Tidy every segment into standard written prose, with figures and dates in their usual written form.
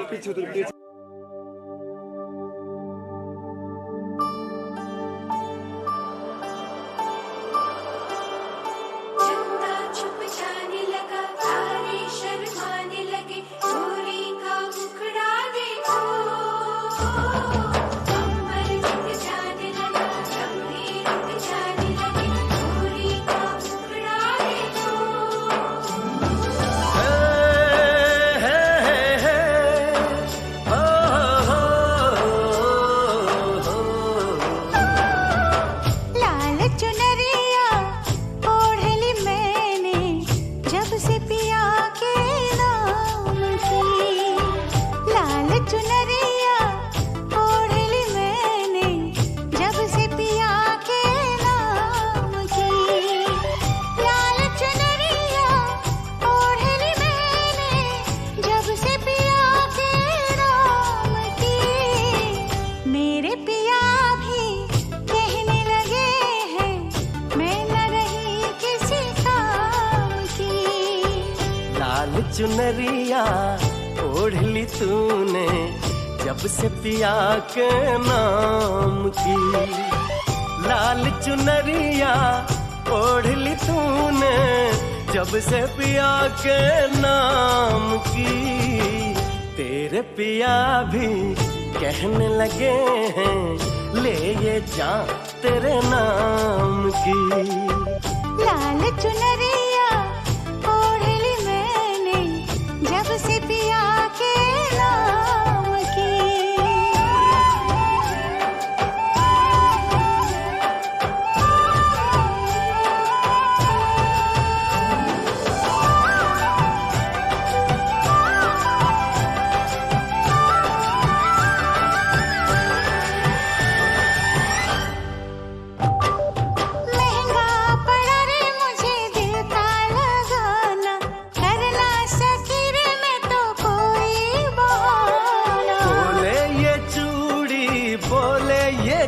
पीछे उधर पीछे। चुनरिया ओढ़ ली तूने जब से पिया के नाम की। लाल चुनरिया ओढ़ ली तूने जब से पिया के नाम की। तेरे पिया भी कहने लगे हैं ले ये जा तेरे नाम की। लाल चुनरिया ओढ़ ली मैंने जब से पिया के नाम की।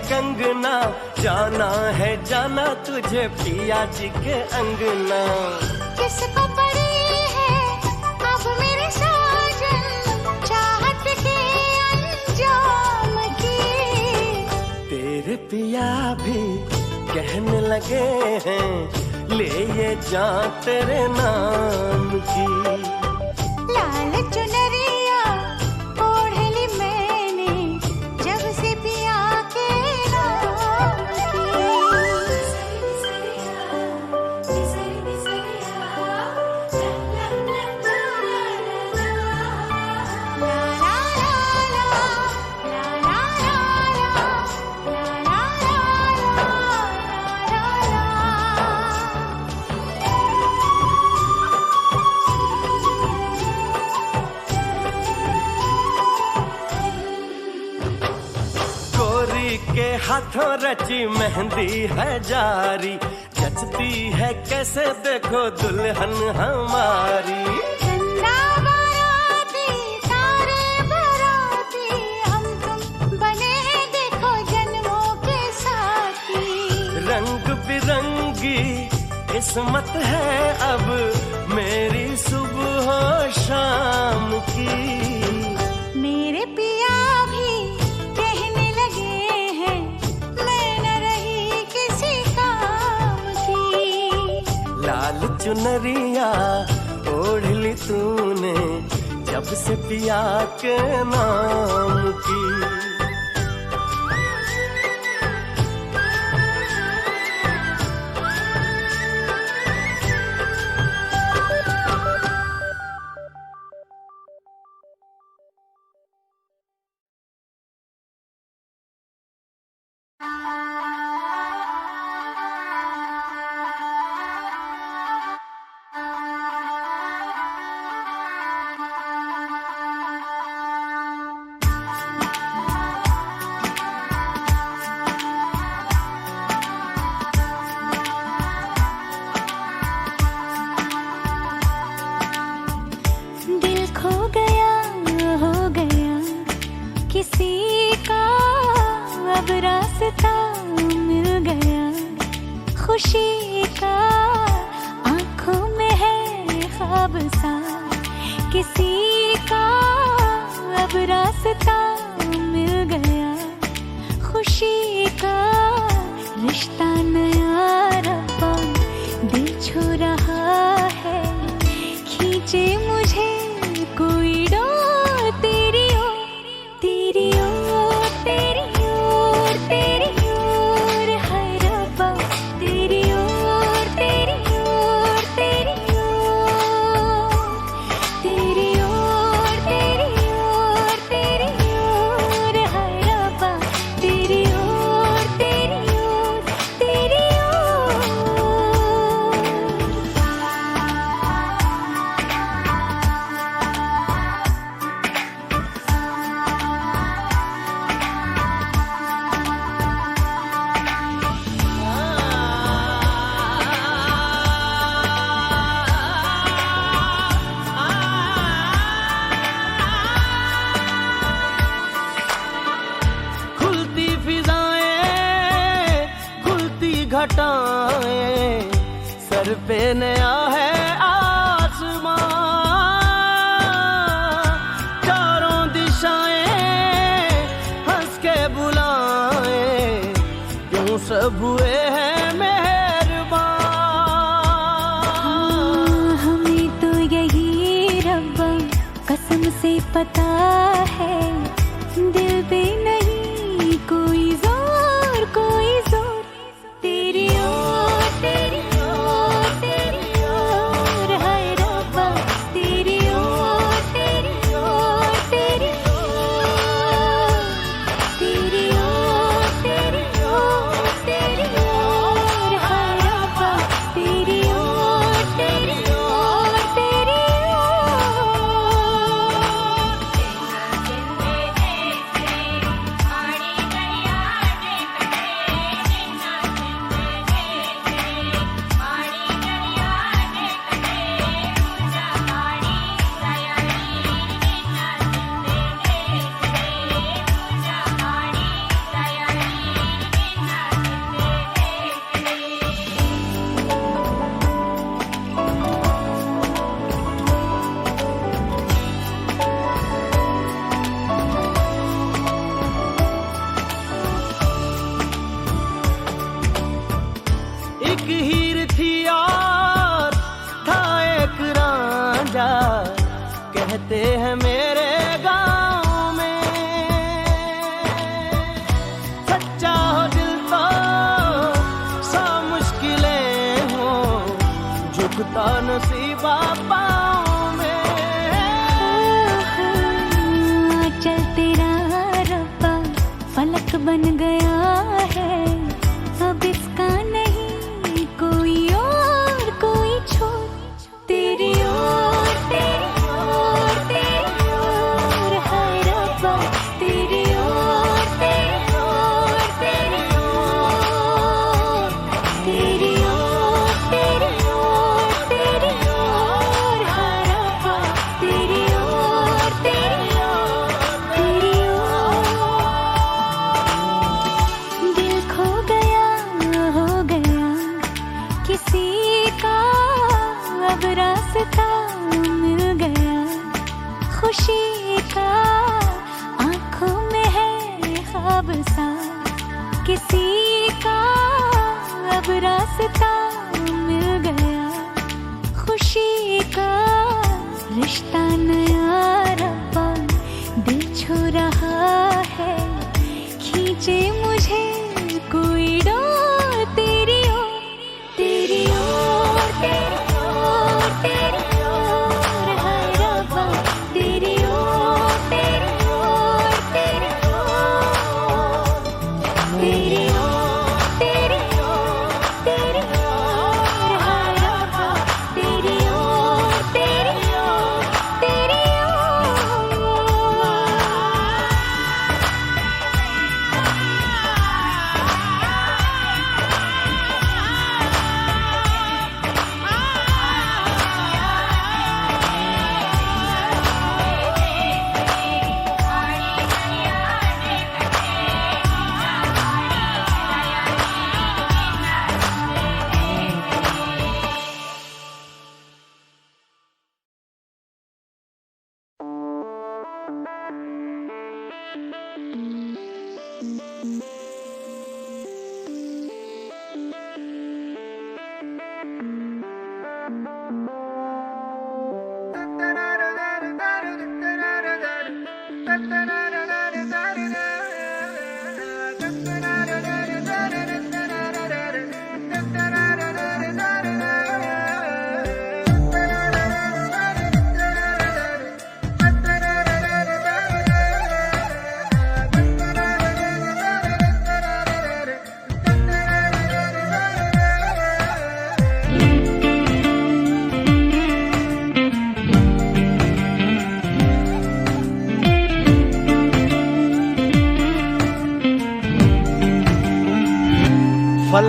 कंगना जाना है जाना तुझे पिया जी के अंगना। किसको पड़ी है अब मेरे साजन चाहत के अंजाम की। तेरे पिया भी कहने लगे हैं ले ये जा तेरे नाम की। लाल चुनरिया ओढ़ ली मैंने जब से पिया के नाम की। के हाथों रची मेहंदी है जारी जचती है कैसे देखो दुल्हन हमारी। चंदा बाराती सारे बाराती हम तुम बने हैं देखो जन्मों के साथी। रंग बिरंगी किस्मत है अब मेरी सुबह शाम की। मेरे पिया भी कहने लगे हैं मैं न रही किसी काम की। लाल चुनरिया ओढ़ ली तूने जब से पिया के नाम की। किसी का अब रास्ता मिल गया, खुशी का आंखों में है ख्वाब सा। किसी रास्ता मिल गया, खुशी का रिश्ता नया रब्बा दिल छू रहा है, खींचे मुझे कोई डोर तेरी ओर, तेरी ओर, तेरी ओर, तेरी ओर है रब्बा, तेरी ओर, तेरी ओर, तेरी ओर, तेरी ओर, तेरी ओर, तेरी ओर है रब्बा, तेरी ओर, तेरी ओर, तेरी ओर। खुलती फिजाएं, खुलती घटाएं, सर पे नया है आसमां, चारों दिशाएं हंस के बुलाएं, यूं सब हुए हैं मेहरबान। हमें तो यही रब्बा कसम से पता है, दिल पे नहीं कोई जोर, कोई जोर, तेरी ओर, तेरी ओर, तेरी ओर है रब्बा, तेरी ओर, तेरी ओर, तेरी ओर, तेरी ओर, तेरी ओर, तेरी ओर है रब्बा, तेरी ओर, तेरी ओर, तेरी एक हीर थी और था एक रांझा, कहते हैं मेरे गांव में, सच्चा हो दिल तो सा मुश्किलें हो, झुकता नसीबा पाँव में। चल तेरा रब्बा फलक बन गया है, अब इसका नहीं कोई और, कोई छोर, तेरी ओर, तेरी ओर, तेरी ओर है रब्बा, तेरी ओर, तेरी ओर, तेरी ओर, तेरी ओर, तेरी ओर, तेरी ओर है रब्बा, तेरी ओर, तेरी ओर, तेरी ओर। दिल खो गया, हो गया किसी का, अब रास्ता मिल गया, खुशी का आंखों में है ख्वाब सा, किसी का अब रास्ता मिल गया, खुशी का रिश्ता नया रब्बा दिल छू रहा है, खींचे मुझे कोई डोर तेरी ओर, तेरी ओर, तेरी ओर, तेरी ओर है रब्बा, तेरी ओर, तेरी ओर, तेरी ओर, तेरी ओर, तेरी ओर, तेरी ओर है रब्बा, तेरी ओर, तेरी ओर, तेरी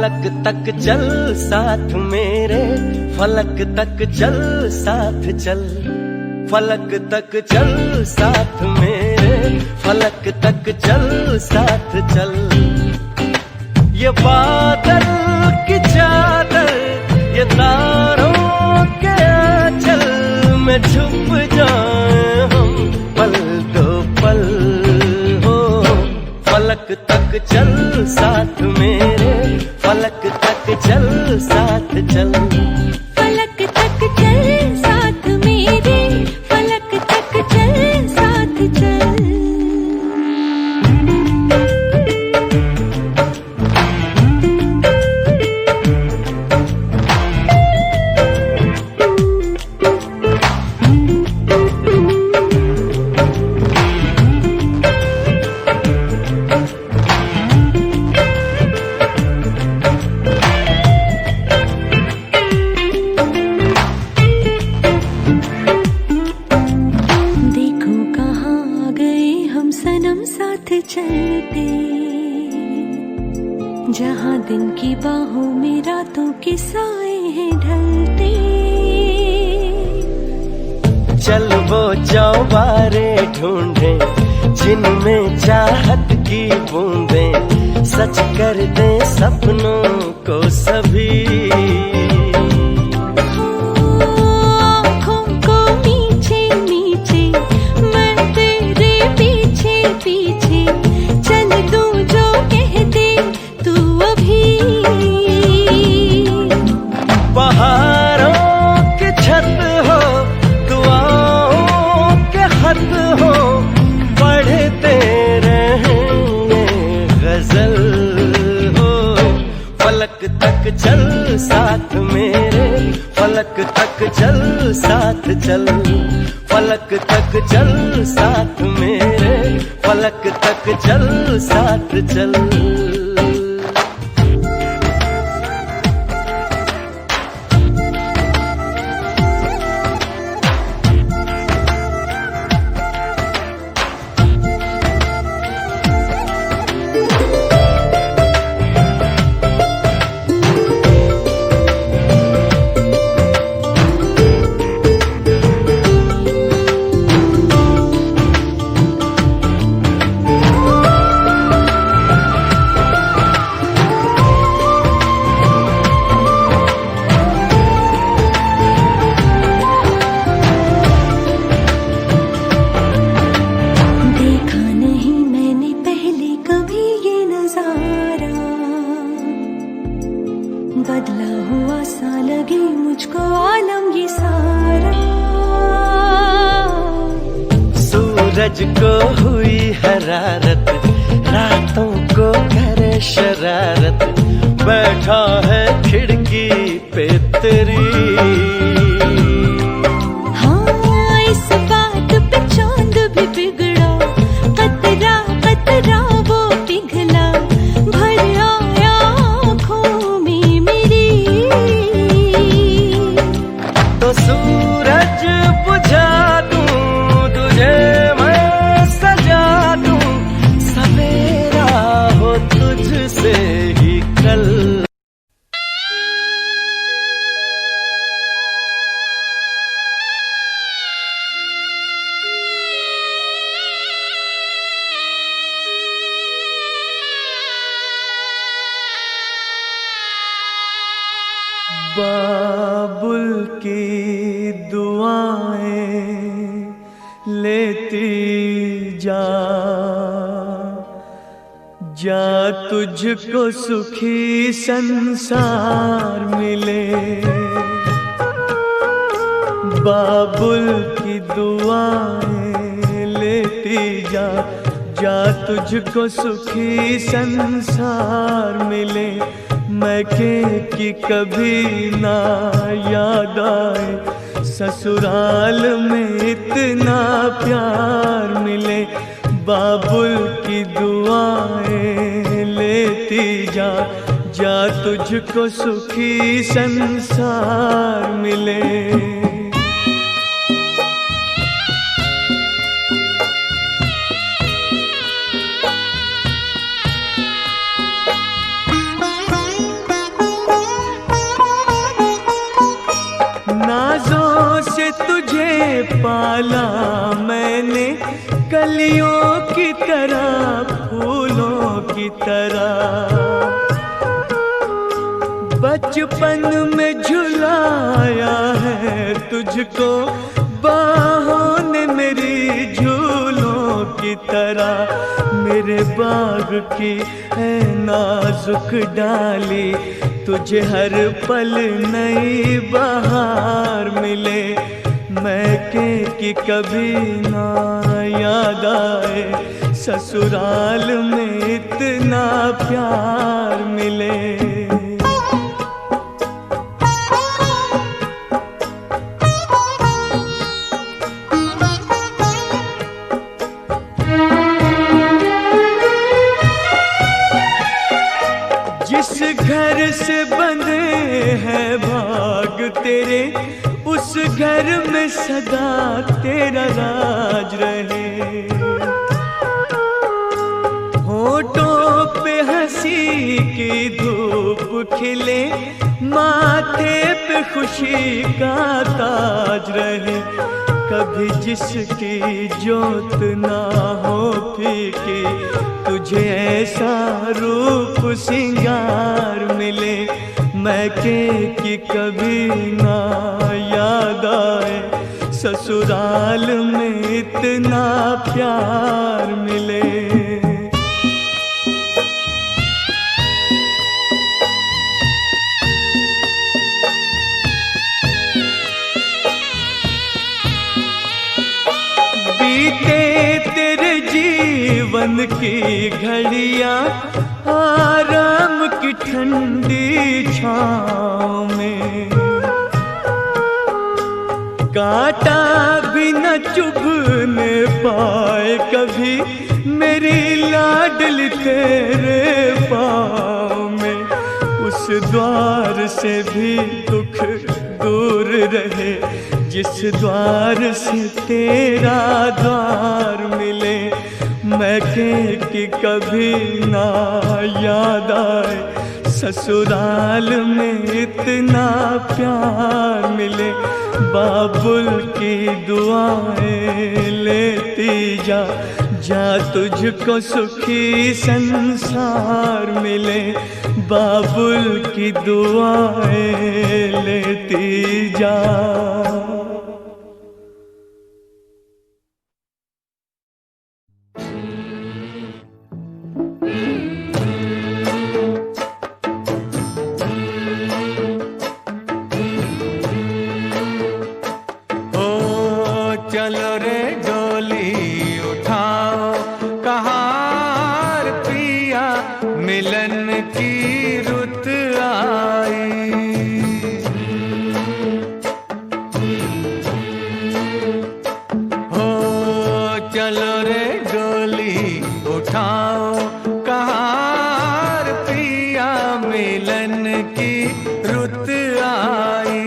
फलक तक चल साथ मेरे, फलक तक चल साथ चल, फलक तक चल साथ मेरे, फलक तक चल साथ चल। ये बादल की चादर, ये तारों के आंचल में छुप जाए हम पल दो पल हो। फलक तक चल साथ मेरे, फलक तक चल साथ चल, फलक तक चल साथ मेरे, फलक तक चल साथ चल। चलते जहाँ दिन की बाहों में रातों के साए हैं ढलते। चल वो चौबारे ढूंढे जिनमें चाहत की बूंदें सच कर दे सपनों को सभी। हो पढ़ते रहेंगे गजल हो। फलक तक चल साथ मेरे, फलक तक चल साथ चल, फलक तक चल साथ मेरे, फलक तक चल साथ चल। बदला हुआ सा लगे मुझको आलम ये सारा। सूरज को हुई हरारत, रातों को करे शरारत, बैठा है खिड़की पे तेरी। हाँ इस बात पे चांद भी बिगड़ा, कतरा कतरा वो पिघला, भर आया आँखों में मेरी। तो सूरज बुझा दूं तुझे मैं सजा दूं, सवेरा हो तुझसे ही कल। बाबुल की दुआएं लेती जा, जा तुझको सुखी संसार मिले। बाबुल की दुआएं लेती जा, जा तुझको सुखी संसार मिले। मैके की कभी ना याद आए, ससुराल में इतना प्यार मिले। बाबुल की दुआएं लेती जा, जा तुझको सुखी संसार मिले। पाला मैंने कलियों की तरह, फूलों की तरह। बचपन में झुलाया है तुझको बाहों ने मेरी, झूलों की तरह। मेरे बाग की है नाजुक डाली, तुझे हर पल नई बहार मिले। मैके की कभी ना याद आए, ससुराल में इतना प्यार मिले। जिस घर से बंधे हैं भाग तेरे, उस घर में सदा तेरा राज रहे। होठों पे हंसी की धूप खिले, माथे पे खुशी का ताज रहे। कभी जिसकी जोत ना हो फीकी, तुझे ऐसा रूप सिंगार मिले। मैके की कभी ना याद आए, ससुराल में इतना प्यार मिले। बीते तेरे जीवन की घड़ियां आराम की ठंडी छाँव में, कांटा भी न चुभने पाए कभी मेरी लाडली तेरे पाँव में। उस द्वार से भी दुख दूर रहे, जिस द्वार से तेरा द्वार मिले। मैके की कभी ना याद आए, ससुराल में इतना प्यार मिले। बाबुल की दुआएं लेती जा, जा तुझको सुखी संसार मिले। बाबुल की दुआएं लेती जा। चलो रे डोली उठाओ कहार पिया, मिलन की रुत आई। हो चलो रे डोली उठाओ कहार पिया, मिलन की रुत आई।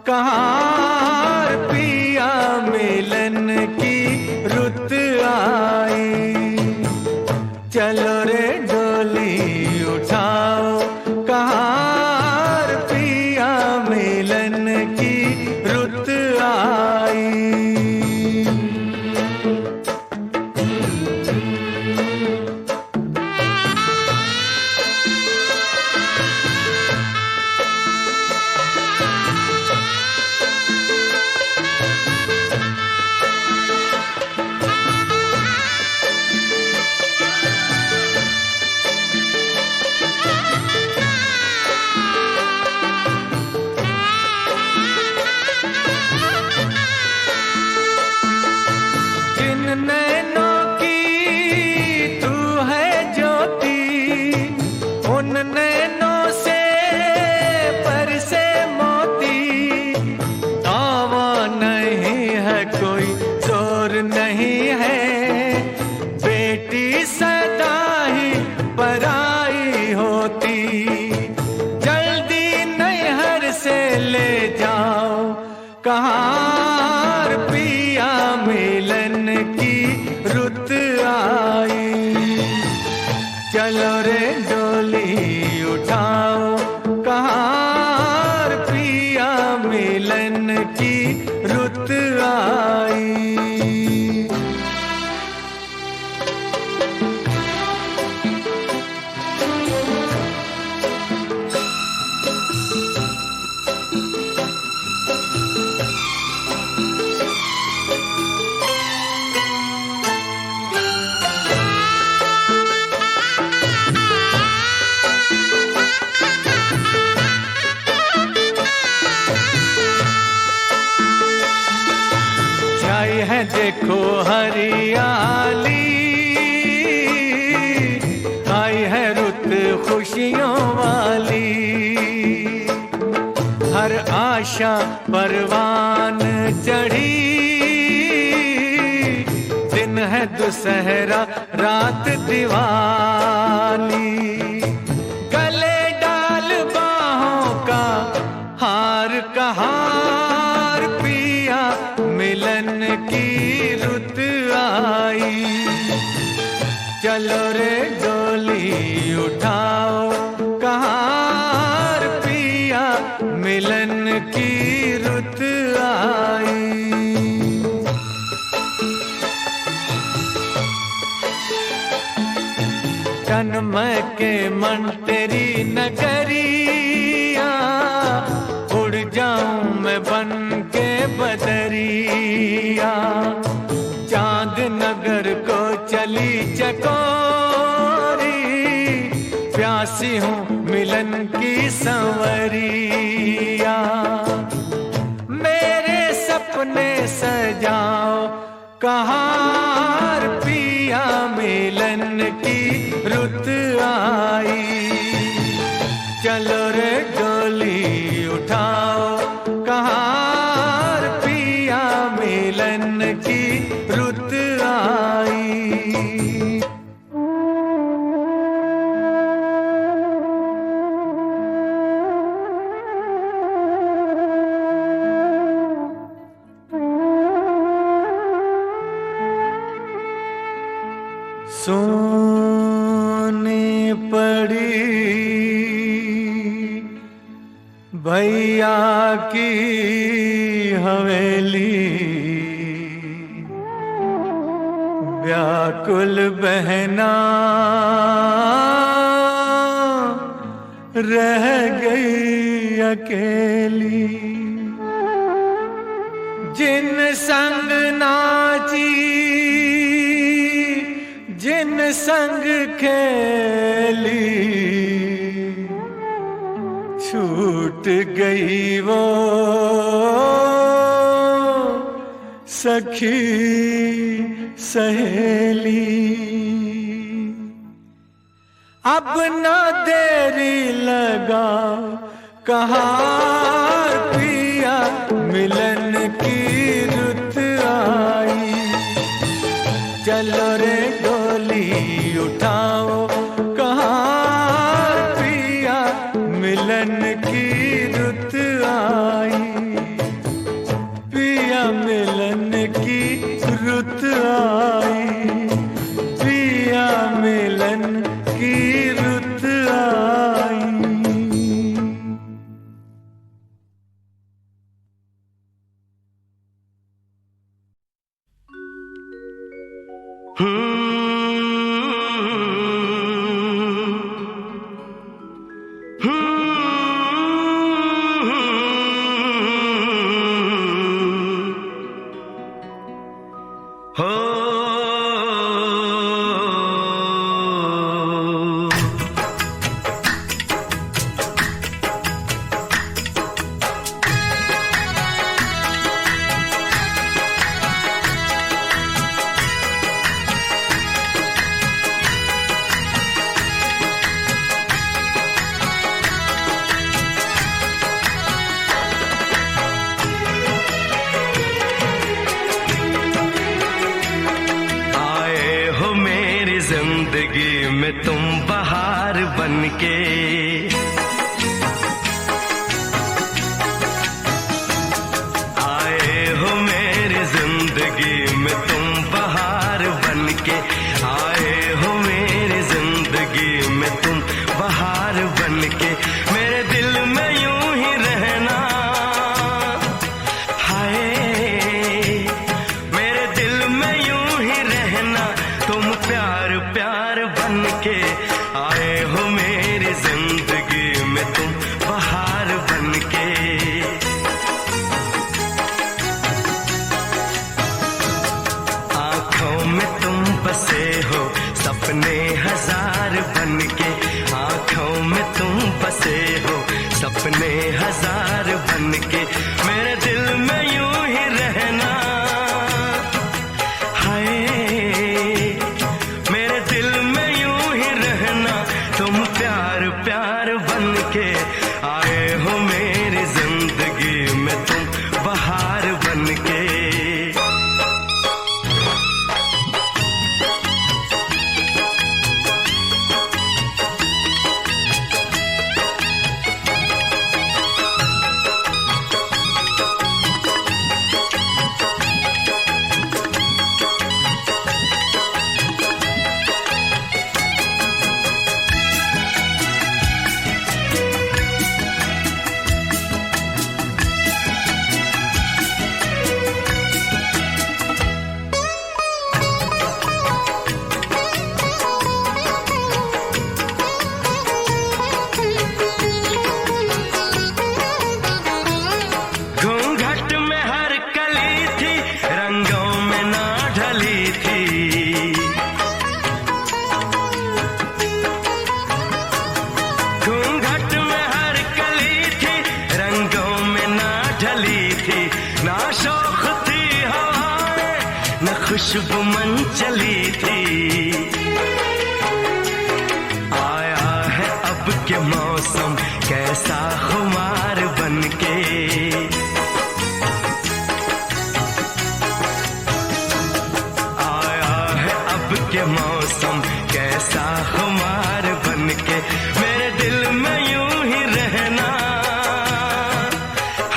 कहार पिया, मिलन की रुत आई। चलो रे डोली उठाओ कहार पिया, मिलन की रुत आई। नैनों की तू है ज्योति, उन नैनों से बरसे मोती। दावा नहीं है कोई, जोर नहीं है, बेटी सदा ही पराई होती। जल्दी नैहर से ले जाओ कहार पिया, मिलन की रुत आई। चलो रे डोली उठाओ कहार मिलन की रुत आई। है देखो हरियाली, आई है रुत खुशियों वाली। हर आशा परवान चढ़ी, दिन है दुसहरा रात दिवाली। गले डाल बाहों का हार कहार पिया, मिलन की रुत आई। चलो रे डोली उठाओ कहार पिया, मिलन की रुत आई। तन्मय के मन तेरी नगरिया, उड़ जाऊं मैं बन के बदरिया। चांद नगर को चली चकोरी, प्यासी हूँ मिलन की संवरिया। मेरे सपने सजाओ कहार पिया, मिलन की रुत आई। चलो रे डोली उठाओ कहार पिया, मिलन की रुत आई। सोने पड़ी भैया की हवेली, व्याकुल बहना रह गई अकेली। जिन संग नाची जिन संग खेली, छूट गई वो सखी सहेली। अब ना देरी लगा कहार पिया, मिलन की रुत आई। चलो रे डोली उठाओ कहार पिया, मिलन की रुत आई। पिया मिलन की रुत आई, पिया मिलन की रुत आई। जिंदगी में तुम बहार बनके, आए हो मेरी जिंदगी में तुम बहार बनके, आए हो मेरी जिंदगी में तुम बहार बनके। मेरे दिल में यूं ही रहना, सपने हजार बन के मेरे दिल में यूं ही रहना। हाय मेरे दिल में यूं ही रहना, तुम प्यार प्यार बन के आए हो मेरी जिंदगी में, तुम बहार बन के। खुशबू मन चली थी, आया है अब के मौसम कैसा खुमार बन के। आया है अब के मौसम कैसा खुमार बन के, मेरे दिल में यूं ही रहना।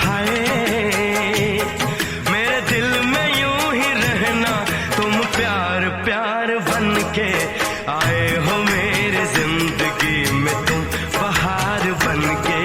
हाय मेरे दिल में यूं ही रहना, तुम प्यार प्यार बन के आए हो मेरी जिंदगी में, तुम बहार बन के।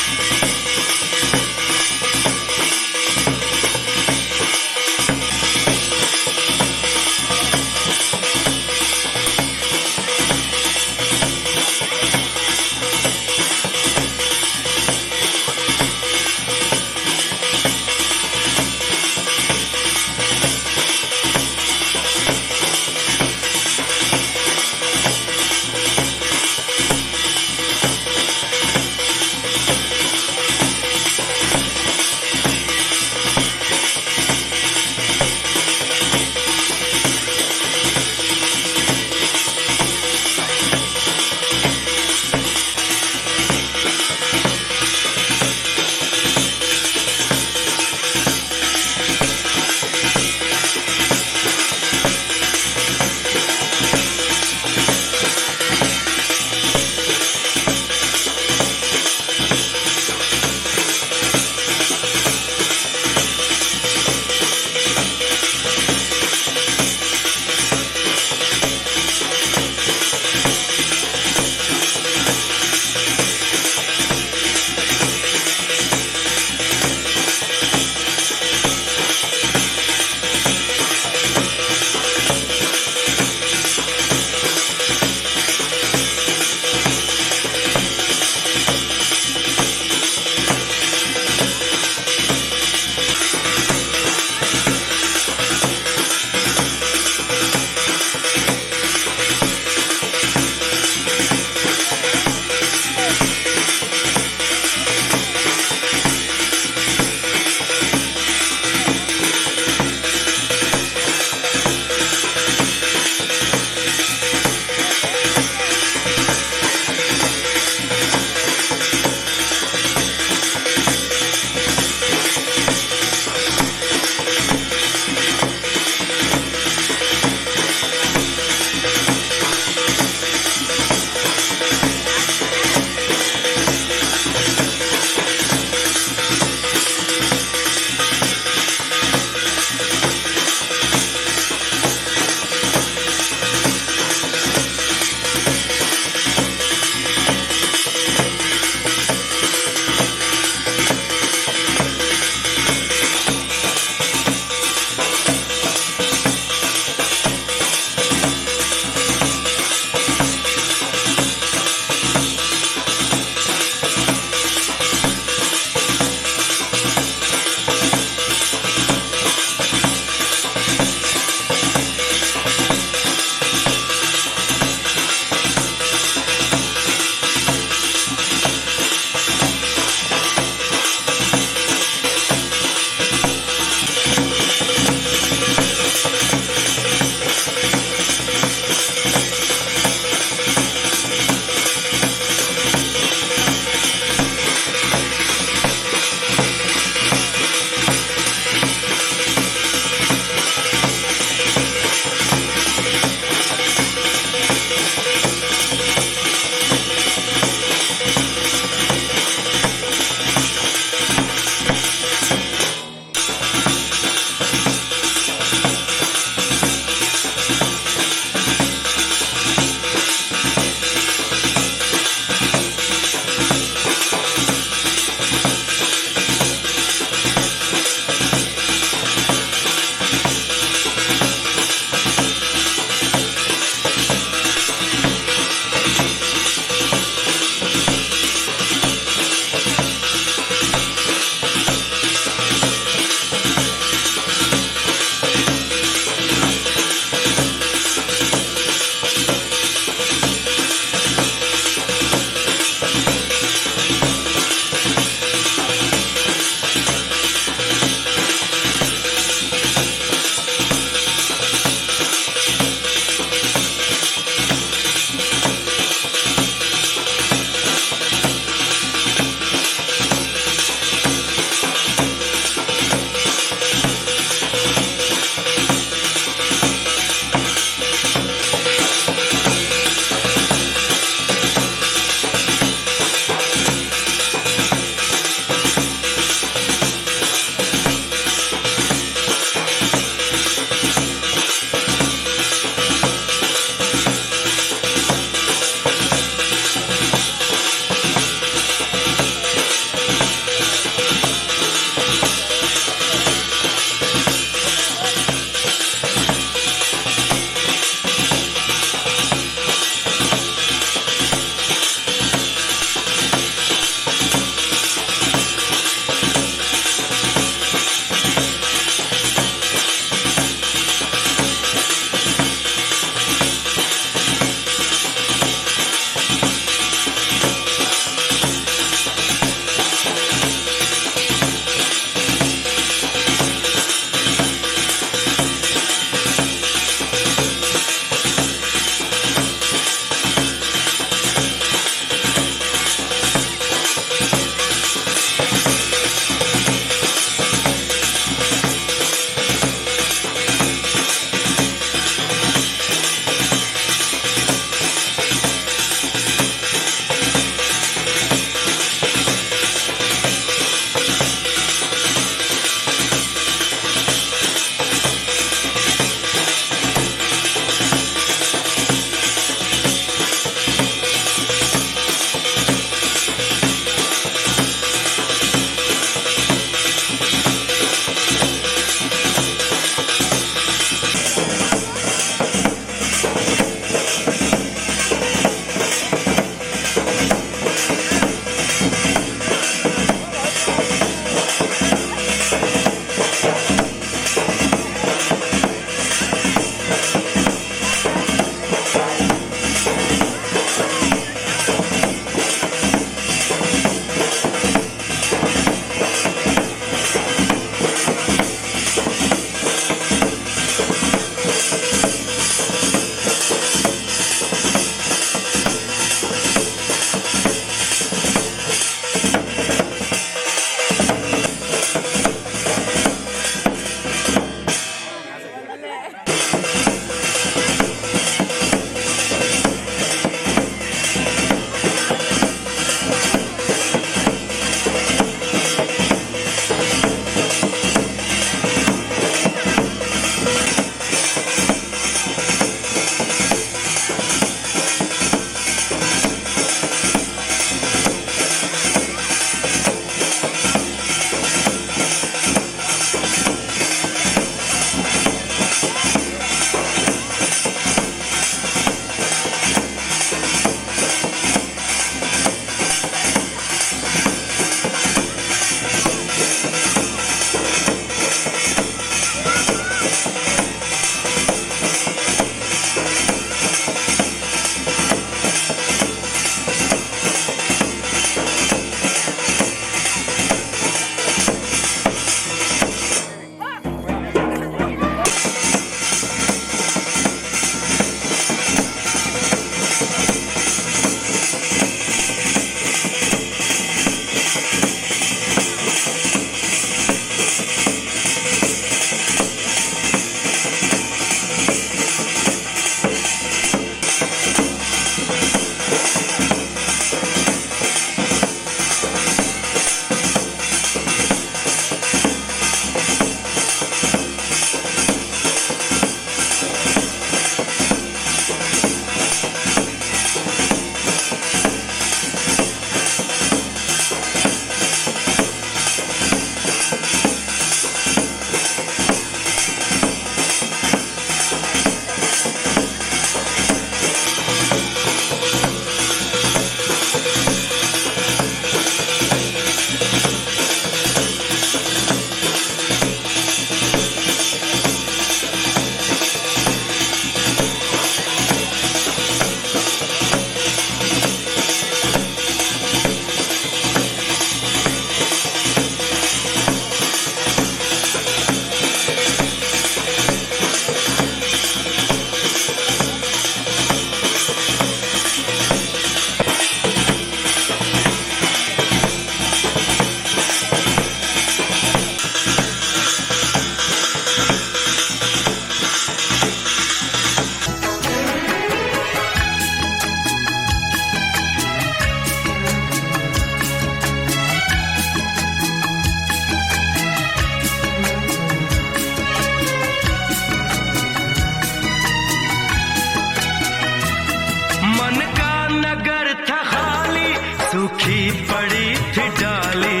सूखी पड़ी थी डाली।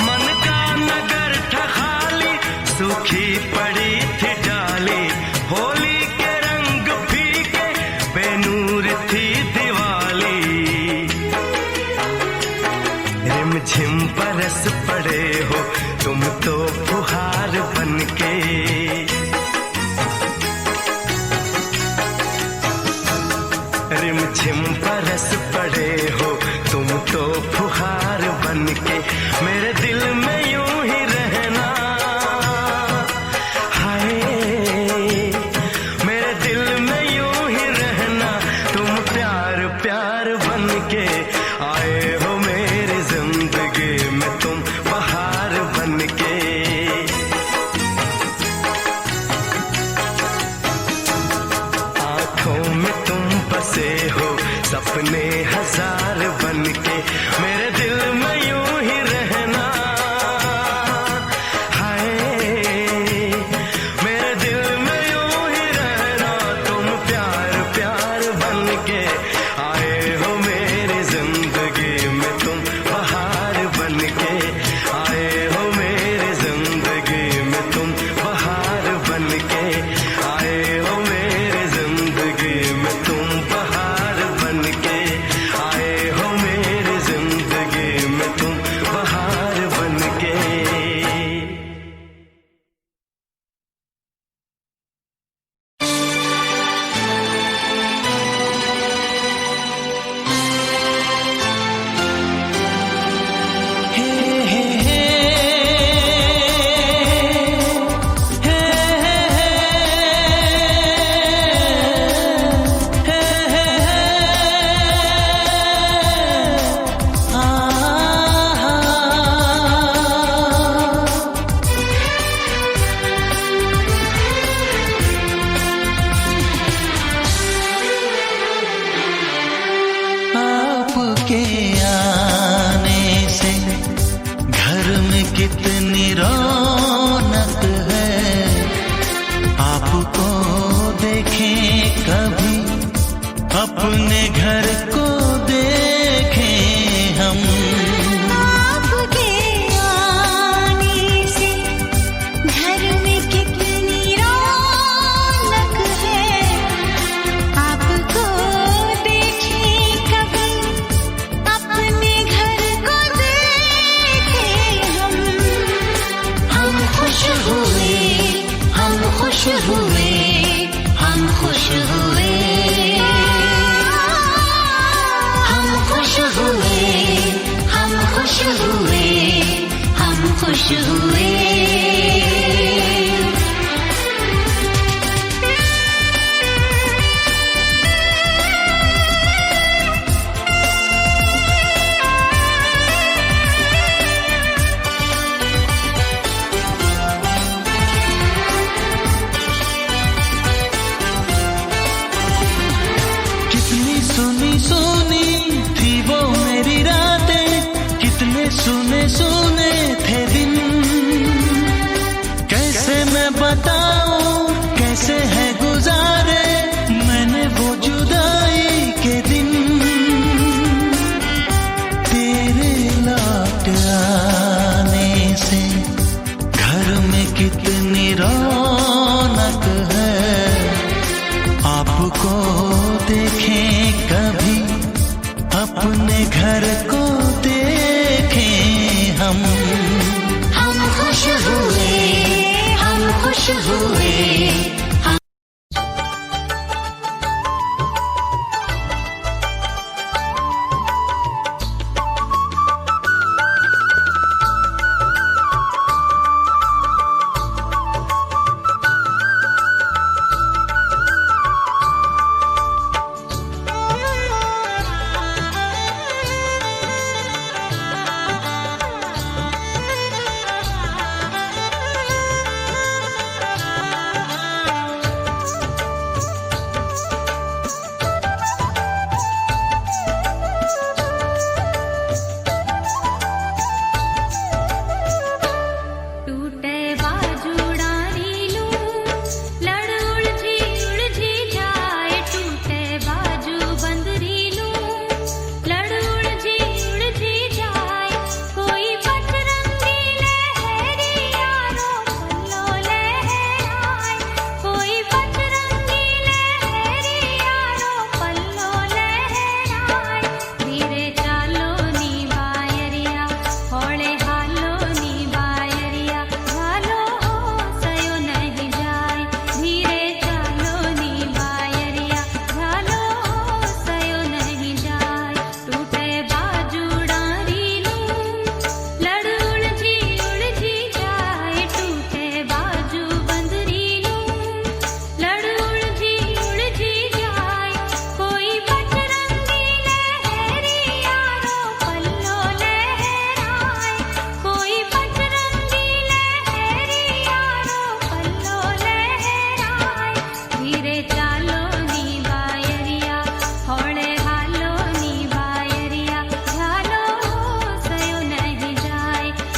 मन का नगर था खाली, सूखी पड़ी थी डाली। होली के रंग फीके, बेनूर थी दिवाली। रिमझिम बरस पड़े हो तुम तो फुहार बनके। रिमझिम बरस पड़े हो तुम तो फुहार बनके। मेरे दिल में यूं ही रहना, हाय मेरे दिल में यूं ही रहना। तुम प्यार प्यार बनके आए हो मेरी जिंदगी में, तुम बहार बनके। आँखों में तुम बसे हो सपने हजार बनके। मेरे दिल में यूं ही रहना, हाय मेरे दिल में यूं ही रहना। तुम प्यार प्यार बनके आए हो मेरी जिंदगी में, तुम बहार बनके आए हो मेरी जिंदगी में। तुम बहार बनके आए हो मेरी जिंदगी में, तुम बहार बनके आए हो मेरी जिंदगी में, तुम बहार बनके। आपके आने से घर में कितनी रौनक है। आपको देखें कभी, अपने घर को देखें हम। आपके आने से घर में कितनी रौनक है। आपको देखें कभी, अपने घर को देखें हम। हम खुश हुए, हम खुश हुए, हम खुश हुए। हम खुश हुए, हम खुश हुए, हम खुश हुए। कितनी सुनी सुनी थी वो मेरी रातें, कितने सुने सुने थे दिन। कैसे मैं बताऊं कैसे है गुजारे मैंने वो जुदाई के दिन। तेरे लौट आने से घर में कितनी रौनक है। आपको देखें कभी, अपने घर को देखें हम। हम खुश हुए, हम खुश हुए,